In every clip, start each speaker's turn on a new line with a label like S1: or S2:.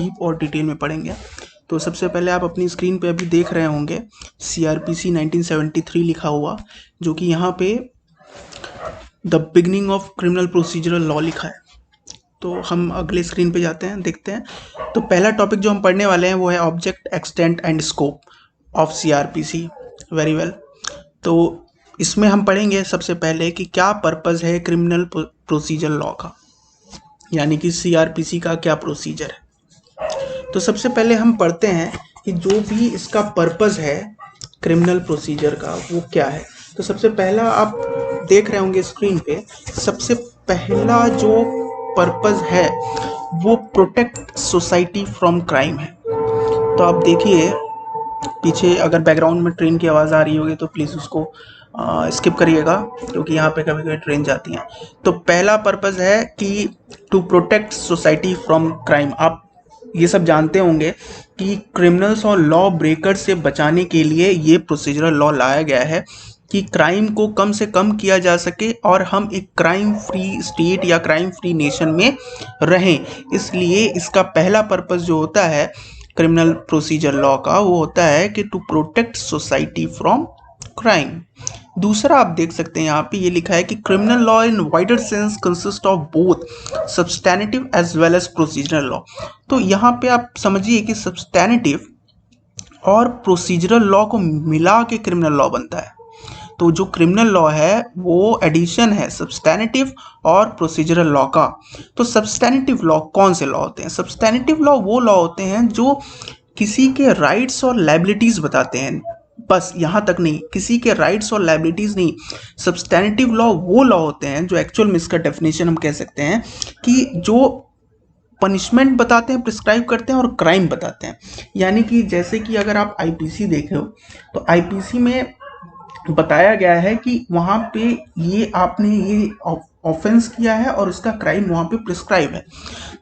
S1: Deep और detail में पढ़ेंगे। तो सबसे पहले आप अपनी स्क्रीन पे अभी देख रहे होंगे CRPC 1973 लिखा हुआ, जो कि यहाँ पे the beginning of criminal procedural law लिखा है। तो हम अगले स्क्रीन पे जाते हैं, देखते हैं। तो पहला टॉपिक जो हम पढ़ने वाले हैं वो है object, extent and scope of CRPC। Very well. तो इसमें हम पढ़ेंगे सबसे पहले कि क्या पर्पस है क्रिमिनल प्रोसीजर लॉ का, यानी कि CRPC का क्या प्रोसीजर है। तो सबसे पहले हम पढ़ते हैं कि जो भी इसका पर्पस है क्रिमिनल प्रोसीजर का वो क्या है। तो सबसे पहला आप देख रहे होंगे स्क्रीन पे, सबसे पहला जो पर्पस है वो प्रोटेक्ट सोसाइटी फ्रॉम क्राइम है। तो आप देखिए पीछे अगर बैकग्राउंड में ट्रेन की आवाज़ आ रही होगी तो प्लीज़ उसको स्किप करिएगा, क्योंकि यहाँ पे कभी कभी ट्रेन जाती हैं। तो पहला पर्पस है कि to protect society from crime. आप ये सब जानते होंगे कि क्रिमिनल्स और लॉ ब्रेकर्स से बचाने के लिए ये प्रोसीजरल लॉ लाया गया है कि क्राइम को कम से कम किया जा सके और हम एक क्राइम फ्री स्टेट या क्राइम फ्री नेशन में रहें। इसलिए इसका पहला पर्पस जो होता है क्रिमिनल प्रोसीजर लॉ का, वो होता है कि to protect society from crime. दूसरा आप देख सकते हैं यहाँ पे ये लिखा है कि criminal law in wider sense consist of both substantive as well as procedural law. तो यहाँ पे आप समझिए कि सब्सटैनिटिव और प्रोसीजरल लॉ को मिला के क्रिमिनल लॉ बनता है। तो जो क्रिमिनल लॉ है वो एडिशन है सब्सटैनिटिव और प्रोसीजरल लॉ का। तो सब्सटैनिटिव लॉ कौन से लॉ होते हैं? सब्सटैनिटिव लॉ वो लॉ होते हैं जो किसी के राइट्स और लायबिलिटीज बताते हैं, बस यहाँ तक नहीं, किसी के राइट्स और लायबिलिटीज नहीं। सब्सटैनिटिव लॉ वो लॉ होते हैं जो एक्चुअल में इसका डेफिनेशन हम कह सकते हैं कि जो पनिशमेंट बताते हैं, प्रिस्क्राइब करते हैं और क्राइम बताते हैं। यानी कि जैसे कि अगर आप IPC देखे हो तो IPC में बताया गया है कि वहाँ पे ये आपने ये ऑफेंस किया है और उसका क्राइम वहाँ पे प्रिस्क्राइब है।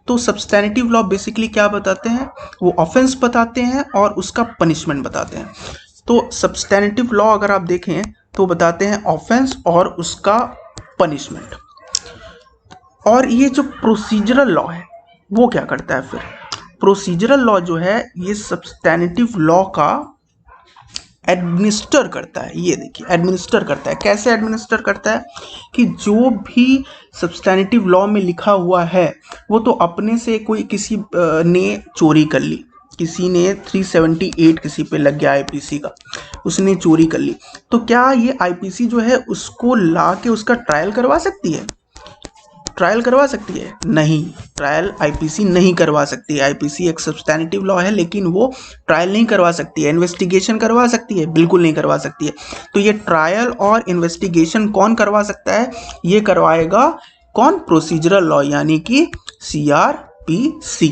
S1: तो सब्सटैनिटिव लॉ बेसिकली क्या बताते हैं? वो ऑफेंस बताते हैं और उसका पनिशमेंट बताते हैं। तो सब्सटैनिटिव लॉ अगर आप देखें तो बताते हैं ऑफेंस और उसका पनिशमेंट। और ये जो प्रोसीजरल लॉ है वो क्या करता है फिर? प्रोसीजरल लॉ जो है ये सब्सटैनिटिव लॉ का एडमिनिस्टर करता है। ये देखिए एडमिनिस्टर करता है। कैसे एडमिनिस्टर करता है? कि जो भी सब्सटैनिटिव लॉ में लिखा हुआ है वो तो अपने से कोई किसी ने चोरी कर ली, किसी ने 378 किसी पे लग गया IPC का, उसने चोरी कर ली, तो क्या ये IPC जो है उसको ला के उसका ट्रायल करवा सकती है? ट्रायल करवा सकती है? नहीं, ट्रायल IPC नहीं करवा सकती है। IPC एक सब्सटैनिटिव लॉ है लेकिन वो ट्रायल नहीं करवा सकती है। इन्वेस्टिगेशन करवा सकती है? बिल्कुल नहीं करवा सकती है। तो ये ट्रायल और इन्वेस्टिगेशन कौन करवा सकता है? ये करवाएगा कौन? प्रोसीजरल लॉ, यानी कि CRPC।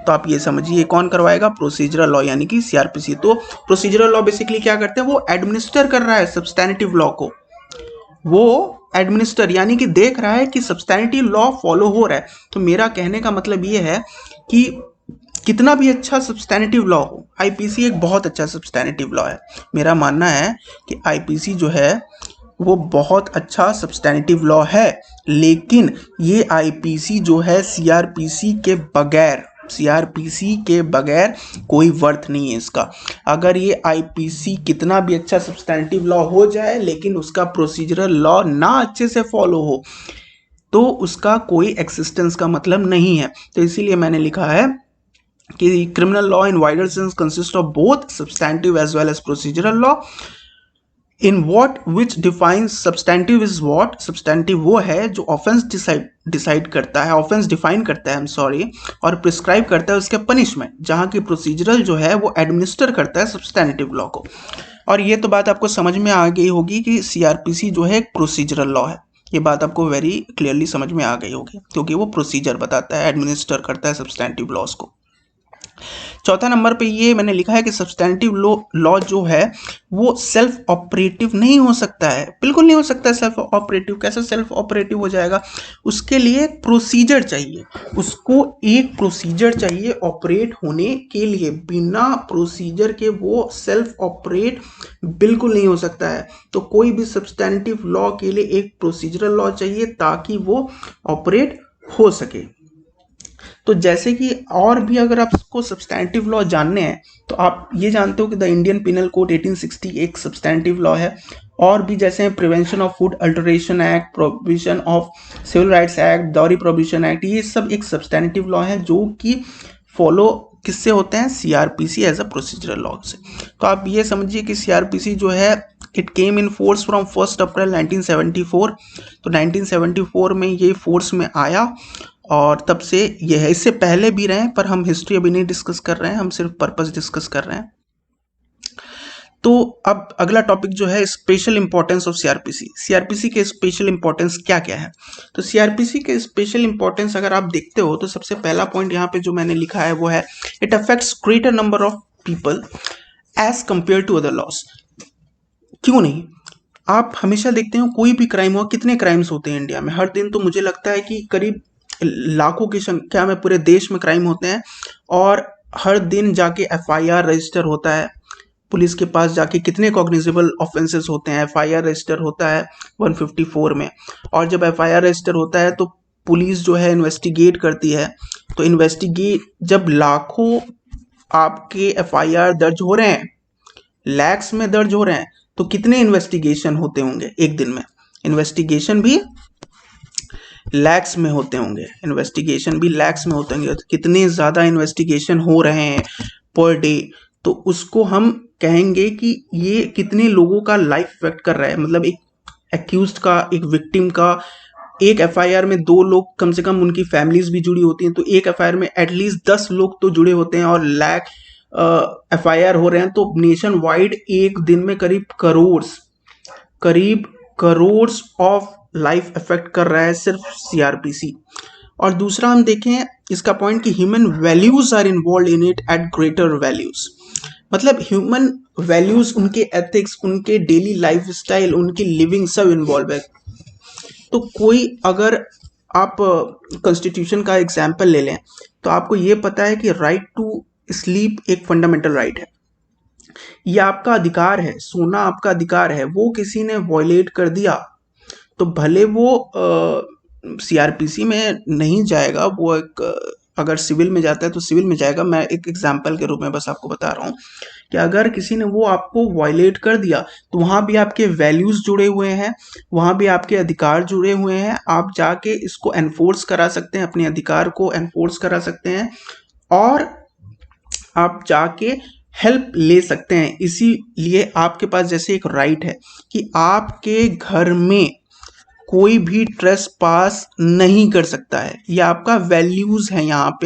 S1: तो आप ये समझिए कौन करवाएगा? प्रोसीजरल लॉ यानी कि CRPC। तो प्रोसीजरल लॉ बेसिकली क्या करते हैं? वो एडमिनिस्टर कर रहा है सब्सटैनिटिव लॉ को, वो एडमिनिस्टर यानी कि देख रहा है कि सब्सटैनिटिव लॉ फॉलो हो रहा है। तो मेरा कहने का मतलब ये है कि कितना भी अच्छा सब्सटैनिटिव लॉ हो, IPC एक बहुत अच्छा सब्सटैनिटिव लॉ है। मेरा मानना है कि IPC जो है वो बहुत अच्छा सब्सटैनिटिव लॉ है, लेकिन ये IPC जो है CRPC के बगैर कोई वर्थ नहीं है इसका। अगर ये IPC कितना भी अच्छा सब्सटैनिटिव लॉ हो जाए लेकिन उसका प्रोसीजरल लॉ ना अच्छे से फॉलो हो तो उसका कोई एक्सिस्टेंस का मतलब नहीं है। तो इसीलिए मैंने लिखा है कि criminal law in wider sense consist of both substantive as well as procedural law. In what which defines substantive is what, substantive वो है जो ऑफेंस डिसाइड करता है, ऑफेंस डिफाइन करता है, और प्रिस्क्राइब करता है उसके पनिशमेंट, जहाँ की प्रोसीजरल जो है वो एडमिनिस्टर करता है सब्सटैंटिव लॉ को। और ये तो बात आपको समझ में आ गई होगी कि CRPC जो है एक प्रोसीजरल लॉ है। ये बात आपको वेरी क्लियरली समझ में आ गई होगी, क्योंकि वो प्रोसीजर बताता है, एडमिनिस्टर करता है सब्सटैंटिव लॉज को। चौथा नंबर पे ये मैंने लिखा है कि सब्सटैंटिव लॉ जो है वो सेल्फ ऑपरेटिव नहीं हो सकता है, बिल्कुल नहीं हो सकता सेल्फ ऑपरेटिव। कैसे सेल्फ ऑपरेटिव हो जाएगा? उसके लिए प्रोसीजर चाहिए, उसको एक प्रोसीजर चाहिए ऑपरेट होने के लिए। बिना प्रोसीजर के वो सेल्फ ऑपरेट बिल्कुल नहीं हो सकता है। तो कोई भी सब्सटैंटिव लॉ के लिए एक प्रोसीजरल लॉ चाहिए ताकि वो ऑपरेट हो सके। तो जैसे कि और भी अगर आपको सब्सटैंटिव लॉ जानने हैं तो आप ये जानते हो कि द इंडियन पिनल कोड 1860 एक सब्सटैंटिव लॉ है, और भी जैसे prevention of food adulteration act, provision of civil rights act, dowry provision act, ये सब एक सब्सटैंटिव लॉ है जो कि फॉलो किससे होते हैं, CrPC as a procedural law से। तो आप ये समझिए कि सीआरपीसी जो है it came in force from 1 April 1974। तो 1974 में ये फोर्स में आया और तब से ये है। इससे पहले भी रहे पर हम हिस्ट्री अभी नहीं डिस्कस कर रहे हैं, हम सिर्फ पर्पस डिस्कस कर रहे हैं। तो अब अगला टॉपिक जो है special importance of CrPC. CrPC के स्पेशल इंपॉर्टेंस क्या क्या है? तो सीआरपीसी के स्पेशल इंपॉर्टेंस अगर आप देखते हो तो सबसे पहला पॉइंट यहाँ पे जो मैंने लिखा है वो है it affects greater number of people as compare to other laws. क्यों नहीं? आप हमेशा देखते हो कोई भी क्राइम हो, कितने क्राइम्स होते हैं इंडिया में हर दिन, तो मुझे लगता है कि करीब लाखों की संख्या में पूरे देश में क्राइम होते हैं, और हर दिन जाके एफआईआर रजिस्टर होता है, पुलिस के पास जाके कितने कॉग्निजेबल ऑफेंसेस होते हैं, एफआईआर रजिस्टर होता है 154 में, और जब एफआईआर रजिस्टर होता है तो पुलिस जो है इन्वेस्टिगेट करती है। तो इन्वेस्टिगेट जब लाखों आपके एफआईआर दर्ज हो रहे हैं, लैक्स में दर्ज हो रहे हैं, तो कितने इन्वेस्टिगेशन होते होंगे एक दिन में? इन्वेस्टिगेशन भी लैक्स में होते होंगे, इन्वेस्टिगेशन भी लैक्स में होते होंगे। तो कितने ज़्यादा इन्वेस्टिगेशन हो रहे हैं पर डे, तो उसको हम कहेंगे कि ये कितने लोगों का लाइफ इफेक्ट कर रहा है। मतलब एक एक्यूज्ड का, एक विक्टिम का, एक एफआईआर में 2 लोग कम से कम उनकी फैमिलीज भी जुड़ी होती हैं, तो एक एफआईआर में एटलीस्ट 10 लोग तो जुड़े होते हैं, और लाख एफआईआर हो रहे हैं। तो नेशन वाइड एक दिन में करीब करोड़ ऑफ लाइफ इफेक्ट कर रहा है सिर्फ सीआरपीसी। और दूसरा हम देखें इसका पॉइंट कि human values are involve in it at greater values. मतलब ह्यूमन वैल्यूज, उनके एथिक्स, उनके डेली लाइफ स्टाइल, उनकी लिविंग सब इन्वॉल्व है। तो कोई अगर आप कॉन्स्टिट्यूशन का एग्जाम्पल ले लें तो आपको ये पता है कि राइट टू स्लीप एक फंडामेंटल राइट है, ये आपका अधिकार है, सोना आपका अधिकार है। वो किसी ने वॉयलेट कर दिया तो भले वो सीआरपीसी में नहीं जाएगा, वो एक अगर सिविल में जाता है तो सिविल में जाएगा। मैं एक एग्जाम्पल के रूप में बस आपको बता रहा हूँ कि अगर किसी ने वो आपको वायलेट कर दिया तो वहाँ भी आपके वैल्यूज जुड़े हुए हैं, वहाँ भी आपके अधिकार जुड़े हुए हैं। आप जाके इसको एनफोर्स करा सकते हैं, अपने अधिकार को एनफोर्स करा सकते हैं, और आप जाके हेल्प ले सकते हैं। इसीलिए आपके पास जैसे एक राइट है कि आपके घर में कोई भी ट्रेस पास नहीं कर सकता है, ये आपका वैल्यूज है। यहाँ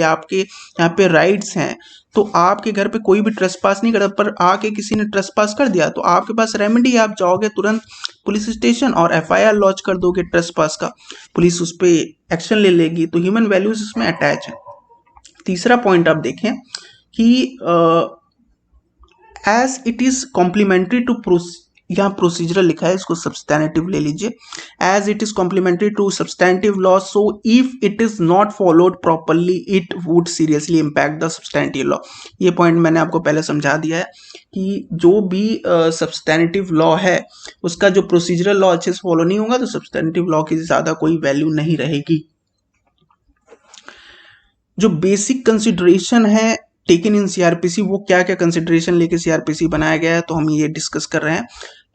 S1: पे राइट्स हैं, तो आपके घर पे कोई भी ट्रेस पास नहीं करता। पर आके किसी ने ट्रेस पास कर दिया तो आपके पास रेमेडी, आप जाओगे तुरंत पुलिस स्टेशन और एफआईआर लॉन्च कर दोगे ट्रेस पास का, पुलिस उस पर एक्शन ले लेगी। तो ह्यूमन वैल्यूज इसमें अटैच है। तीसरा पॉइंट आप देखें कि as it is complementary to यहाँ प्रोसीजरल लिखा है, इसको सब्सटैंटिव ले लीजिए। As it is complementary to substantive law, so if it is not followed properly it would seriously impact the substantive law. ये पॉइंट मैंने आपको पहले समझा दिया है कि जो भी सब्सटैंटिव लॉ है उसका जो प्रोसीजरल लॉ अच्छे से फॉलो नहीं होगा तो सब्सटैंटिव लॉ की ज़्यादा कोई वैल्यू नहीं रहेगी। जो बेसिक कंसिडरेशन है टेकन इन सीआरपीसी, वो क्या क्या कंसिडरेशन लेके सीआरपीसी बनाया गया है, तो हम ये डिस्कस कर रहे हैं।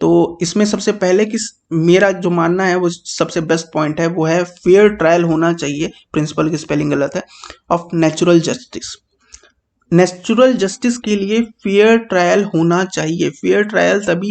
S1: तो इसमें सबसे पहले कि मेरा जो मानना है वो सबसे बेस्ट पॉइंट है, वो है फेयर ट्रायल होना चाहिए। प्रिंसिपल की स्पेलिंग गलत है, of natural justice. Natural justice के लिए फेयर ट्रायल होना चाहिए। फेयर ट्रायल तभी